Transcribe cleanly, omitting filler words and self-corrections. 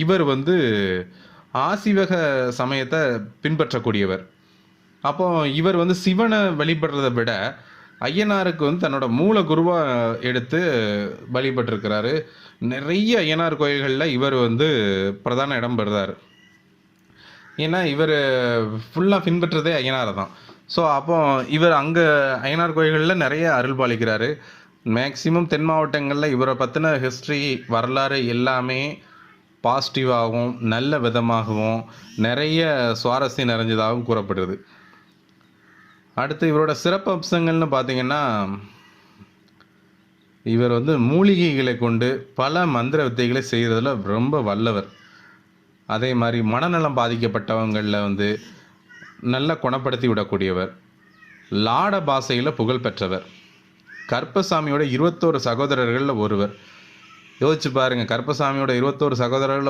இவர் வந்து ஆசீவக சமயத்தை பின்பற்றக்கூடியவர். அப்போ இவர் வந்து சிவனை வழிபடுறத விட ஐயனாருக்கு வந்து தன்னோட மூல குருவா எடுத்து வழிபட்டிருக்கிறாரு. நிறைய ஐயனார் கோயில்களில் இவர் வந்து பிரதான இடம் பெறுறாரு. ஏன்னா இவர் ஃபுல்லாக பின்பற்றதே ஐயனாரை தான். ஸோ அப்போ இவர் அங்கே ஐயனார் கோயில்களில் நிறைய அருள் பாலிக்கிறாரு. மேக்சிமம் தென் மாவட்டங்களில் இவரை பற்றின ஹிஸ்ட்ரி வரலாறு எல்லாமே பாசிட்டிவாகவும் நல்ல விதமாகவும் நிறைய சுவாரஸ்யம் நிறைஞ்சதாகவும் கூறப்படுது. அடுத்து இவரோட சிறப்பு அம்சங்கள்னு பார்த்தீங்கன்னா, இவர் வந்து மூலிகைகளை கொண்டு பல மந்திர வித்தைகளை செய்கிறதுல ரொம்ப வல்லவர். அதே மாதிரி மனநலம் பாதிக்கப்பட்டவங்களில் வந்து நல்லா குணப்படுத்தி விடக்கூடியவர். லாட பாஷையில் புகழ் பெற்றவர். கருப்பசாமியோட 21 சகோதரர்களில் ஒருவர். யோசிச்சு பாருங்கள், கருப்பசாமியோட 21 சகோதரர்கள்